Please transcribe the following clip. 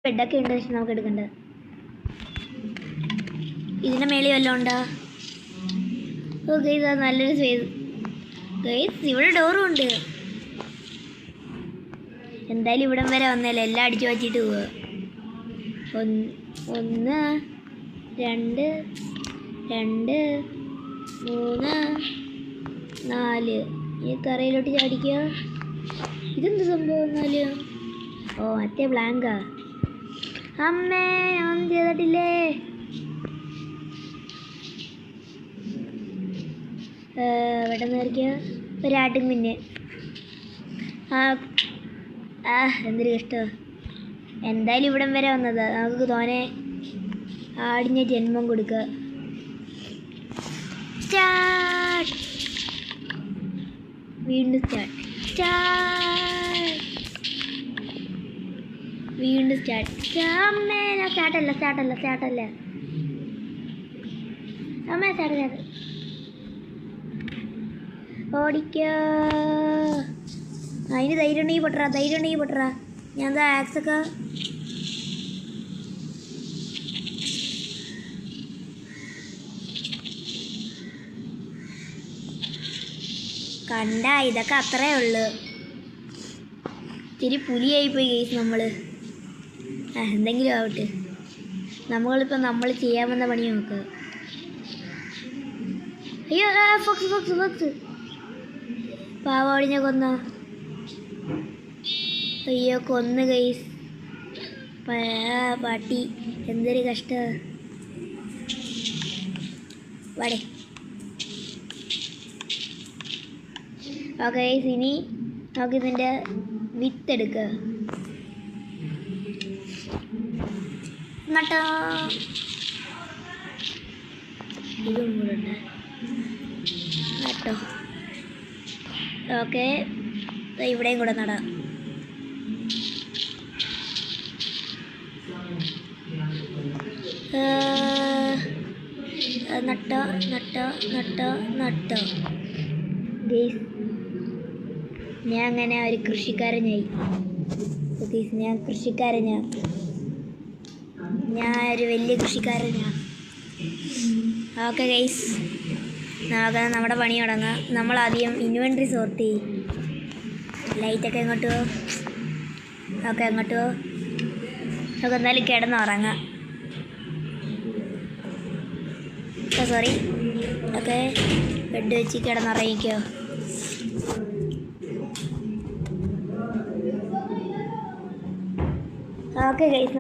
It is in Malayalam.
ബെഡൊക്കെ ഉണ്ട്, പക്ഷെ നമുക്ക് എടുക്കണ്ട. ഇതിൻ്റെ മേളിൽ വല്ലതും ഉണ്ടോ? ഓ ഗൈസ്, അത് നല്ലൊരു സ്പേസ് ഗൈസ്. ഇവിടെ ഡോറും ഉണ്ട്. എന്തായാലും ഇവിടം വരെ വന്നല്ലേ, എല്ലാം അടിച്ചു വച്ചിട്ട് പോവുക. 1 2 2 3 4 ഈ കറയിലോട്ട് ചാടിക്കുക. ഇതെന്ത് സംഭവം? 4 ഓ മറ്റേ ബ്ലാങ്കാ. അമ്മേ ഒന്നും ചെയ്തിട്ടില്ലേ? പെട്ടെന്ന് കയറിക്കുക. ഒരാട്ടും പിന്നെ എന്തൊരു കഷ്ടമാണ്. എന്തായാലും ഇവിടം വരെ വന്നത്, നമുക്ക് തോനെ ആടിഞ്ഞ ജന്മം കൊടുക്കുക. വീണ്ടും സ്റ്റാർട്ട്. അമ്മേ ഞാൻ സ്റ്റാർട്ടല്ല അമ്മേ സ്റ്റാർട്ട് ഓടിക്കോ. അതിന് ധൈര്യം ഉണ്ടെങ്കിൽ പൊട്ടറാ. ഞാൻ എന്താ ആക്സൊക്കെ കണ്ട. ഇതൊക്കെ അത്രേ ഉള്ളു. ഇത്തിരി പുലിയായിപ്പോയി കേസ് നമ്മൾ. എന്തെങ്കിലും ആവട്ടെ, നമ്മളിപ്പോൾ നമ്മൾ ചെയ്യാമെന്ന പണി നോക്കുക. അയ്യോ ഫോക്സ് പാവാടിഞ്ഞ കൊന്നോ? അയ്യോ കൊന്ന് ഗൈസ്. പട്ടി എന്തൊരു കഷ്ട. വടേ ഓക്കെ ഗൈസ്, ഇനി നമുക്കിതിൻ്റെ വിത്തെടുക്കുക. നട്ടോ ഇതും കൂടെ ഉണ്ട് നട്ടോ. ഓക്കെ, ഇവിടെയും കൂടെ നടാം. നട്ടോ ഗൈസ്, ഞാൻ അങ്ങനെ ഒരു കൃഷിക്കാരനായി. ഞാൻ ഒരു വലിയ കൃഷിക്കാരനാണ്. ഓക്കെ ഗൈസ്, നമുക്ക് നമ്മുടെ പണി തുടങ്ങാം. നമ്മളാദ്യം ഇൻവെൻട്രി സോർട്ട് ചെയ്യും. ലൈറ്റൊക്കെ എങ്ങോട്ട് പോകും? ഓക്കെ അങ്ങോട്ട് പോകും. നമുക്ക് എന്തായാലും കിടന്നുറങ്ങാം. സോറി. ഓക്കെ, ബെഡ് വെച്ച് കിടന്നുറങ്ങിക്കോ. Okay guys.